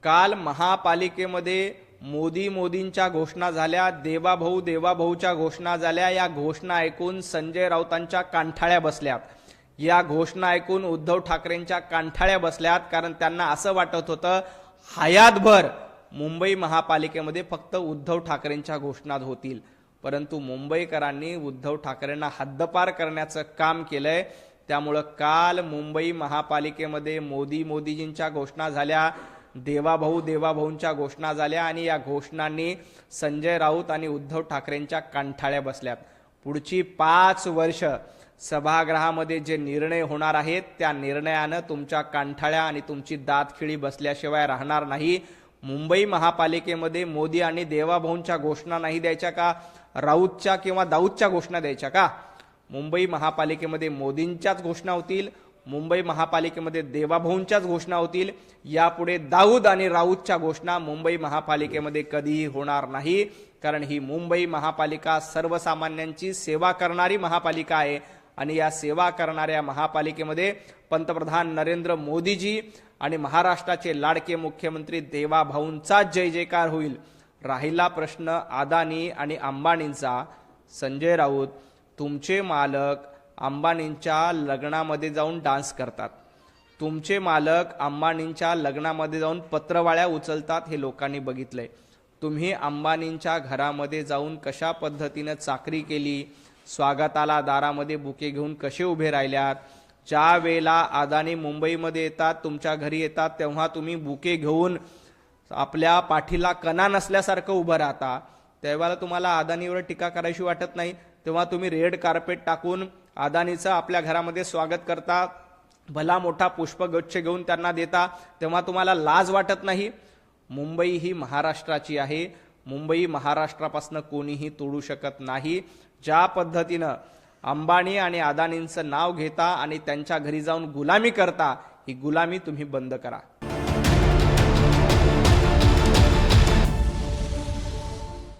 काल महापालिकेमध्ये मोदींच्या घोषणा झाल्या, देवाभाऊच्या घोषणा झाल्या। या घोषणा ऐकून संजय राऊतांच्या कांठाळ्या बसल्यात, या घोषणा ऐकून उद्धव ठाकरेंच्या कांठाळ्या बसल्यात। कारण त्यांना असं वाटत होतं हयातभर मुंबई महापालिकेमध्ये फक्त उद्धव ठाकरेंच्या घोषणा होतील, परंतु मुंबईकरांनी उद्धव ठाकरेंना हद्दपार करण्याचं काम केलंय। त्यामुळे काल मुंबई महापालिकेमध्ये मोदीजींच्या घोषणा झाल्या, देवाभाऊंच्या घोषणा झाल्या आणि या घोषणांनी संजय राऊत आणि उद्धव ठाकरेंच्या कांठाळ्या बसल्यात। पुढची 5 वर्ष सभागृहामध्ये जे निर्णय होणार आहेत त्या निर्णयानं तुमच्या कांठाळ्या आणि तुमची दातखिळी बसल्याशिवाय राहणार नाही। मुंबई महापालिकेमध्ये मोदी आणि देवाभाऊंच्या घोषणा नाही द्यायच्या का, राऊतच्या किंवा दाऊदच्या घोषणा द्यायच्या का? मुंबई महापालिकेमध्ये मोदींच्याच घोषणा होतील, मुंबई महापालिकेमध्ये देवाभाऊंच्याच घोषणा होतील। यापुढे दाऊद आणि राऊतच्या घोषणा मुंबई महापालिकेमध्ये कधीही होणार नाही, कारण ही मुंबई महापालिका सर्वसामान्यांची सेवा करणारी महापालिका आहे आणि या सेवा करणाऱ्या महापालिकेमध्ये पंतप्रधान नरेंद्र मोदीजी आणि महाराष्ट्राचे लाडके मुख्यमंत्री देवाभाऊंचा जय जयकार होईल। राहिला प्रश्न अदानी आणि अंबानींचा, संजय राऊत तुमचे मालक अंबानींच्या लग्नामध्ये जाऊन डान्स करतात, तुमचे मालक अंबानींच्या लग्नामध्ये जाऊन पत्रवाळ्या उचलतात, हे लोकांनी बघितलंय। तुम्ही अंबानींच्या घरामध्ये जाऊन कशा पद्धतीने चाकरी केली, स्वागताला दारामध्ये बुके घेऊन कसे उभे राहिल्यात। ज्या वेळेला अदानी मुंबईमध्ये येतात, तुमच्या घरी येतात, तेव्हा तुम्ही बुके घेऊन आपल्या पाठीला कणा नसल्यासारखं उभं राहता। त्यावेळेला तुम्हाला अदानीवर टीका करायची वाटत नाही, तेव्हा तुम्ही रेड कार्पेट टाकून अदानीचं आपल्या घरामध्ये स्वागत करता, भला मोठा पुष्पगुच्छ घेऊन त्यांना देता, तेव्हा तुम्हाला लाज वाटत नाही। मुंबई ही महाराष्ट्राची आहे, मुंबई महाराष्ट्रापासून कोणीही तोडू शकत नाही। ज्या पद्धतीनं अंबानी आणि अदानींचं नाव घेता आणि त्यांच्या घरी जाऊन गुलामी करता, ही गुलामी तुम्ही बंद करा।